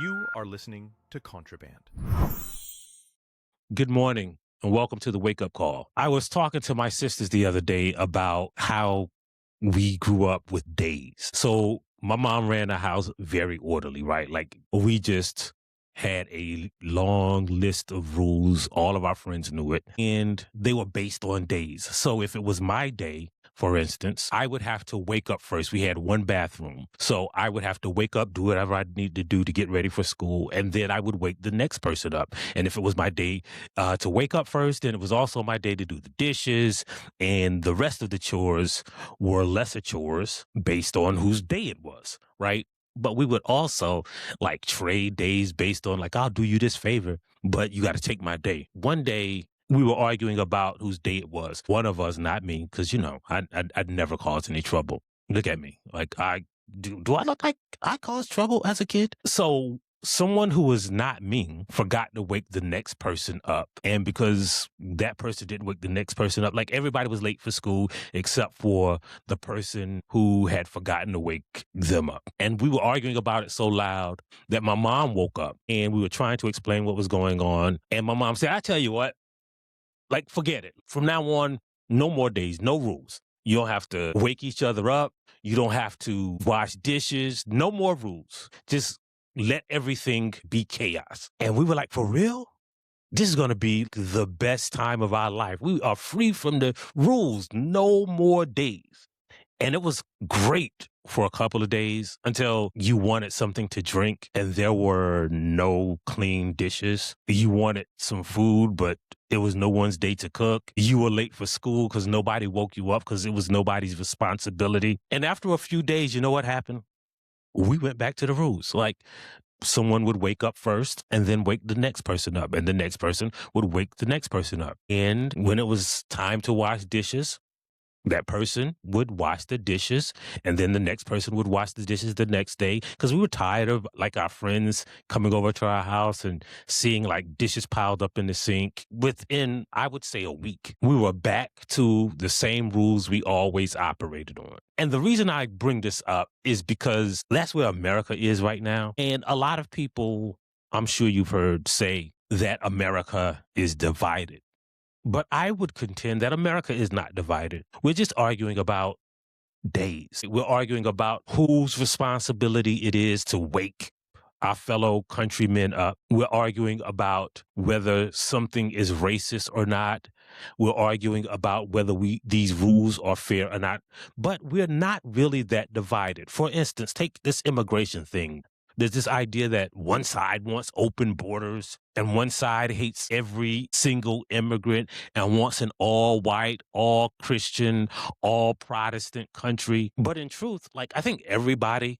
You are listening to Contraband. Good morning and welcome to the Wake Up Call. I was talking to my sisters the other day about how we grew up with days. So my mom ran the house very orderly, right? Like we just had a long list of rules. All of our friends knew it, and they were based on days. So if it was my day, for instance, I would have to wake up first. We had one bathroom. So I would have to wake up, do whatever I need to do to get ready for school. And then I would wake the next person up. And if it was my day to wake up first, then it was also my day to do the dishes. And the rest of the chores were lesser chores based on whose day it was, right? But we would also like trade days based on like, I'll do you this favor, but you got to take my day. One day we were arguing about whose day it was. One of us, not me, because I'd never caused any trouble. Look at me, like do I look like I caused trouble as a kid? So someone who was not me forgot to wake the next person up, and because that person didn't wake the next person up, like everybody was late for school except for the person who had forgotten to wake them up. And we were arguing about it so loud that my mom woke up, and we were trying to explain what was going on. And my mom said, I tell you what, like, forget it. From now on, no more days, no rules. You don't have to wake each other up. You don't have to wash dishes. No more rules. Just let everything be chaos. And we were like, for real? This is going to be the best time of our life. We are free from the rules. No more days. And it was great for a couple of days until you wanted something to drink and there were no clean dishes. You wanted some food, but it was no one's day to cook. You were late for school because nobody woke you up because it was nobody's responsibility. And after a few days, you know what happened? We went back to the rules. Like someone would wake up first and then wake the next person up, and the next person would wake the next person up. And when it was time to wash dishes, that person would wash the dishes, and then the next person would wash the dishes the next day, because we were tired of like our friends coming over to our house and seeing like dishes piled up in the sink. Within, I would say, a week, we were back to the same rules we always operated on. And the reason I bring this up is because that's where America is right now. And a lot of people, I'm sure you've heard, say that America is divided. But I would contend that America is not divided. We're just arguing about days. We're arguing about whose responsibility it is to wake our fellow countrymen up. We're arguing about whether something is racist or not. We're arguing about whether these rules are fair or not. But we're not really that divided. For instance, take this immigration thing. There's this idea that one side wants open borders and one side hates every single immigrant and wants an all white, all Christian, all Protestant country. But in truth, like, I think everybody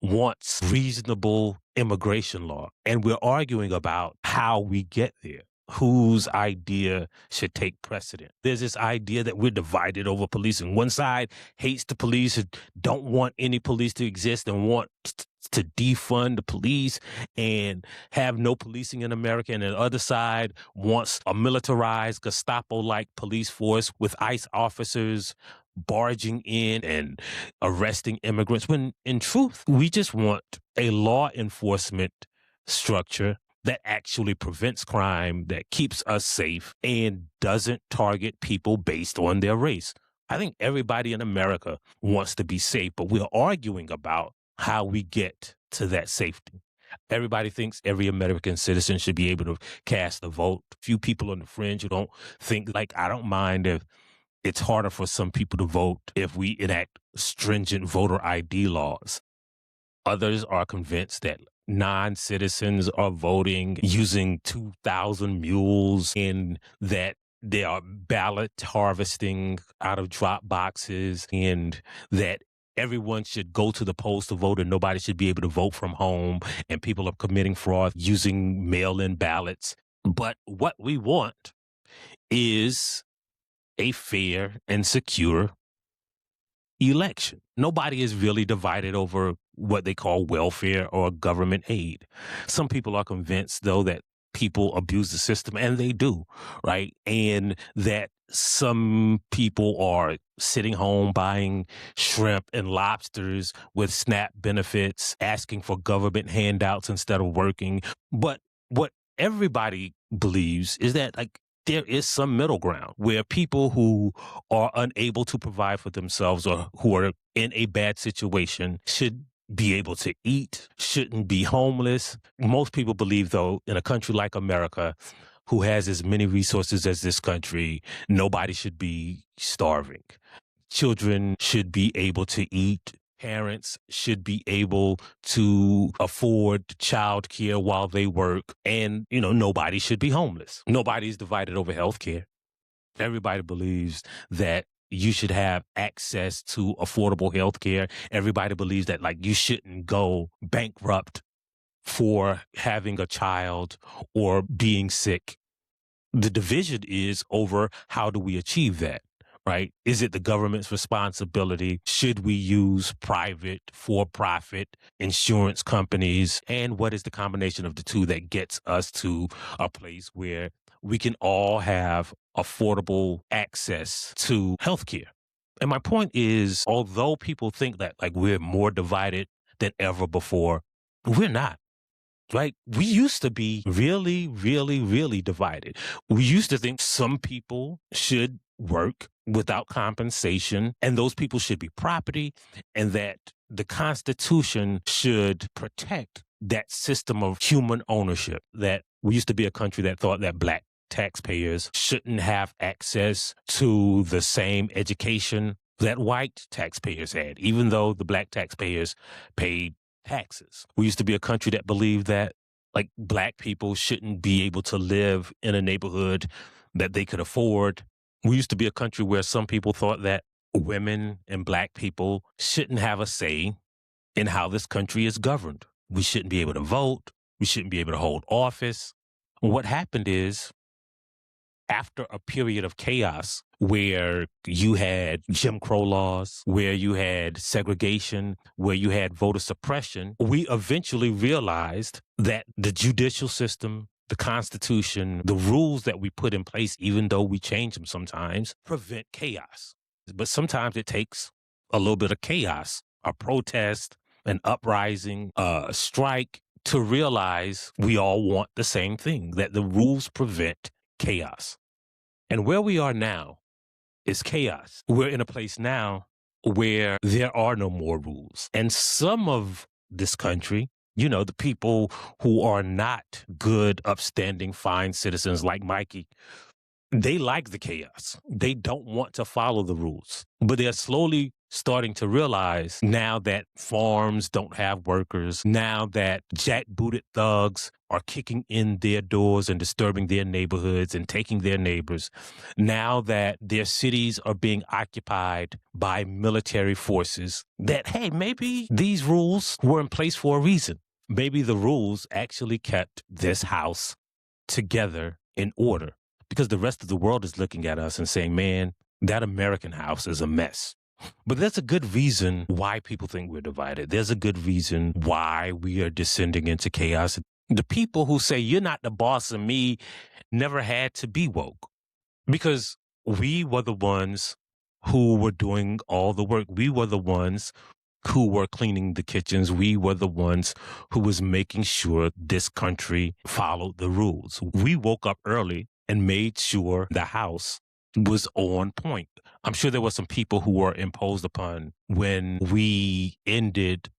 wants reasonable immigration law. And we're arguing about how we get there, whose idea should take precedent. There's this idea that we're divided over policing. One side hates the police and don't want any police to exist and want to defund the police and have no policing in America. And the other side wants a militarized Gestapo-like police force with ICE officers barging in and arresting immigrants, when in truth, we just want a law enforcement structure that actually prevents crime, that keeps us safe, and doesn't target people based on their race. I think everybody in America wants to be safe, but we're arguing about how we get to that safety. Everybody thinks every American citizen should be able to cast a vote. Few people on the fringe who don't think, like, I don't mind if it's harder for some people to vote if we enact stringent voter ID laws. Others are convinced that non-citizens are voting using 2,000 mules and that they are ballot harvesting out of drop boxes and that everyone should go to the polls to vote and nobody should be able to vote from home, and people are committing fraud using mail-in ballots. But what we want is a fair and secure election. Nobody is really divided over what they call welfare or government aid. Some people are convinced, though, that people abuse the system, and they do, right? And that some people are sitting home buying shrimp and lobsters with SNAP benefits, asking for government handouts instead of working. But what everybody believes is that like there is some middle ground where people who are unable to provide for themselves or who are in a bad situation should be able to eat, shouldn't be homeless. Most people believe, though, in a country like America, who has as many resources as this country, nobody should be starving. Children should be able to eat. Parents should be able to afford child care while they work. And, nobody should be homeless. Nobody's divided over health care. Everybody believes that you should have access to affordable health care. Everybody believes that you shouldn't go bankrupt for having a child or being sick. The division is over how do we achieve that, right? Is it the government's responsibility? Should we use private, for-profit insurance companies? And what is the combination of the two that gets us to a place where we can all have affordable access to healthcare? And my point is, although people think that we're more divided than ever before, we're not. Right? We used to be really, really, really divided. We used to think some people should work without compensation and those people should be property, and that the Constitution should protect that system of human ownership. That we used to be a country that thought that Black taxpayers shouldn't have access to the same education that white taxpayers had, even though the Black taxpayers paid taxes. We used to be a country that believed that Black people shouldn't be able to live in a neighborhood that they could afford. We used to be a country where some people thought that women and Black people shouldn't have a say in how this country is governed. We shouldn't be able to vote. We shouldn't be able to hold office. What happened is, after a period of chaos where you had Jim Crow laws, where you had segregation, where you had voter suppression, we eventually realized that the judicial system, the Constitution, the rules that we put in place, even though we change them sometimes, prevent chaos. But sometimes it takes a little bit of chaos, a protest, an uprising, a strike, to realize we all want the same thing, that the rules prevent chaos. And where we are now is chaos. We're in a place now where there are no more rules. And some of this country, the people who are not good, upstanding, fine citizens like Mikey, they like the chaos. They don't want to follow the rules. But they're slowly starting to realize, now that farms don't have workers, now that jackbooted thugs are kicking in their doors and disturbing their neighborhoods and taking their neighbors, now that their cities are being occupied by military forces, that, hey, maybe these rules were in place for a reason. Maybe the rules actually kept this house together in order, because the rest of the world is looking at us and saying, man, that American house is a mess. But there's a good reason why people think we're divided. There's a good reason why we are descending into chaos. The people who say you're not the boss of me never had to be woke, because we were the ones who were doing all the work. We were the ones who were cleaning the kitchens. We were the ones who was making sure this country followed the rules. We woke up early and made sure the house was on point. I'm sure there were some people who were imposed upon when we ended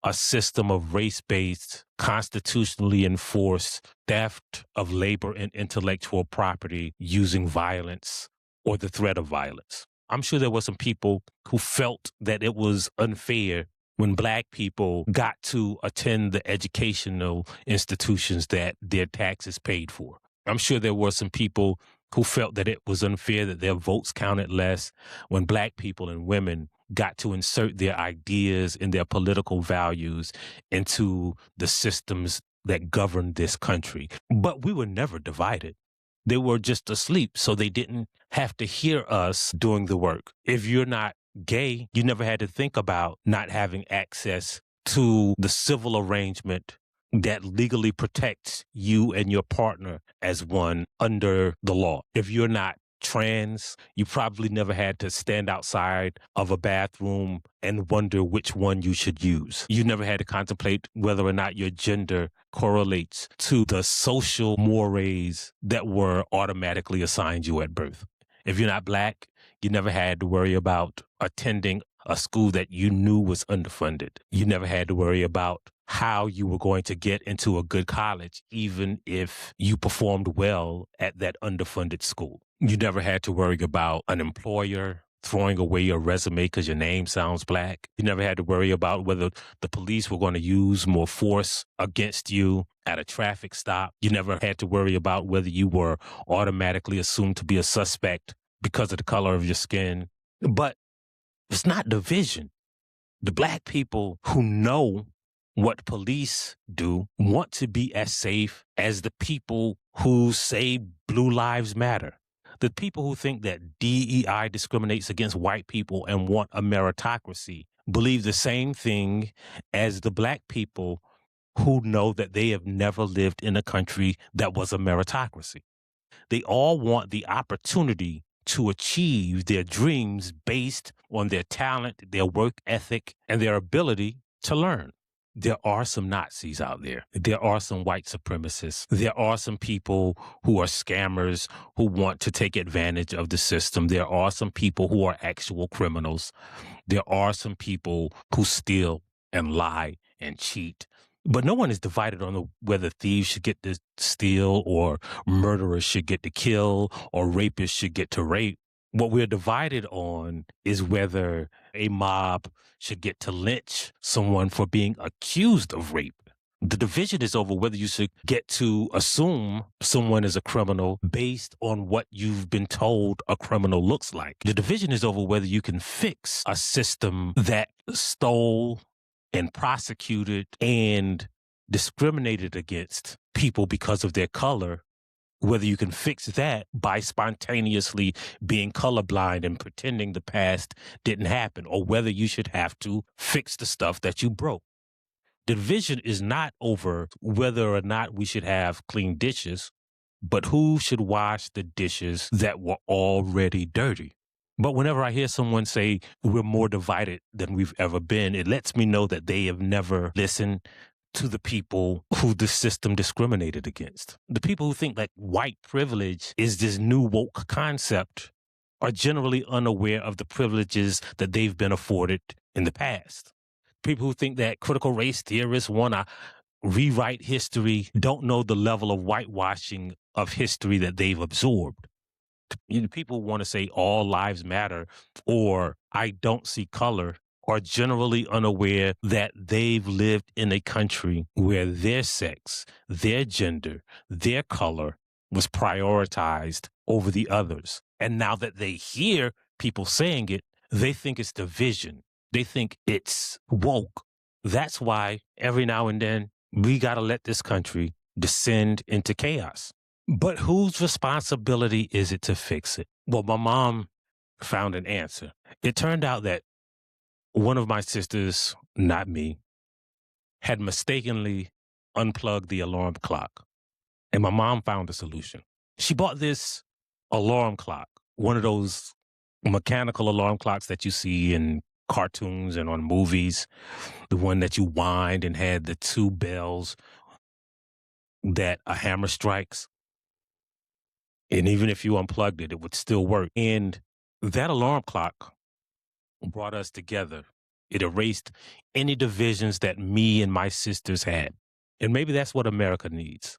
a system of race-based, constitutionally enforced theft of labor and intellectual property using violence or the threat of violence. I'm sure there were some people who felt that it was unfair when Black people got to attend the educational institutions that their taxes paid for. I'm sure there were some people who felt that it was unfair that their votes counted less when Black people and women got to insert their ideas and their political values into the systems that govern this country. But we were never divided. They were just asleep, so they didn't have to hear us doing the work. If you're not gay, you never had to think about not having access to the civil arrangement that legally protects you and your partner as one under the law. If you're not trans. You probably never had to stand outside of a bathroom and wonder which one you should use. You never had to contemplate whether or not your gender correlates to the social mores that were automatically assigned you at birth. If you're not Black, you never had to worry about attending a school that you knew was underfunded. You never had to worry about how you were going to get into a good college, even if you performed well at that underfunded school. You never had to worry about an employer throwing away your resume because your name sounds Black. You never had to worry about whether the police were going to use more force against you at a traffic stop. You never had to worry about whether you were automatically assumed to be a suspect because of the color of your skin. But it's not division. The Black people who know what police do want to be as safe as the people who say Blue Lives Matter. The people who think that DEI discriminates against white people and want a meritocracy believe the same thing as the Black people who know that they have never lived in a country that was a meritocracy. They all want the opportunity to achieve their dreams based on their talent, their work ethic, and their ability to learn. There are some Nazis out there. There are some white supremacists. There are some people who are scammers who want to take advantage of the system. There are some people who are actual criminals. There are some people who steal and lie and cheat. But no one is divided on whether thieves should get to steal or murderers should get to kill or rapists should get to rape. What we're divided on is whether a mob should get to lynch someone for being accused of rape. The division is over whether you should get to assume someone is a criminal based on what you've been told a criminal looks like. The division is over whether you can fix a system that stole and prosecuted and discriminated against people because of their color, whether you can fix that by spontaneously being colorblind and pretending the past didn't happen, or whether you should have to fix the stuff that you broke. The division is not over whether or not we should have clean dishes, but who should wash the dishes that were already dirty. But whenever I hear someone say we're more divided than we've ever been, it lets me know that they have never listened to the people who the system discriminated against. The people who think that white privilege is this new woke concept are generally unaware of the privileges that they've been afforded in the past. People who think that critical race theorists want to rewrite history don't know the level of whitewashing of history that they've absorbed. People want to say all lives matter or I don't see color are generally unaware that they've lived in a country where their sex, their gender, their color was prioritized over the others. And now that they hear people saying it, they think it's division. They think it's woke. That's why every now and then we got to let this country descend into chaos. But whose responsibility is it to fix it? Well, my mom found an answer. It turned out that one of my sisters, not me, had mistakenly unplugged the alarm clock. And my mom found a solution. She bought this alarm clock, one of those mechanical alarm clocks that you see in cartoons and on movies, the one that you wind and had the two bells that a hammer strikes. And even if you unplugged it, it would still work. And that alarm clock brought us together. It erased any divisions that me and my sisters had. And maybe that's what America needs.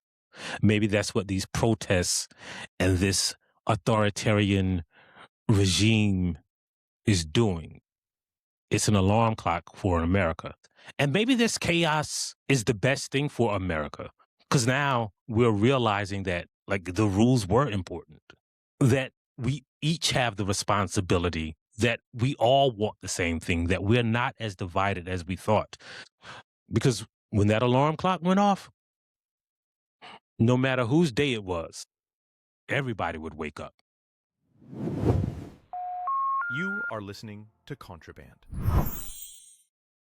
Maybe that's what these protests and this authoritarian regime is doing. It's an alarm clock for America. And maybe this chaos is the best thing for America. Because now we're realizing that like the rules were important, that we each have the responsibility, that we all want the same thing, that we're not as divided as we thought. Because when that alarm clock went off, no matter whose day it was, everybody would wake up. You are listening to Contraband.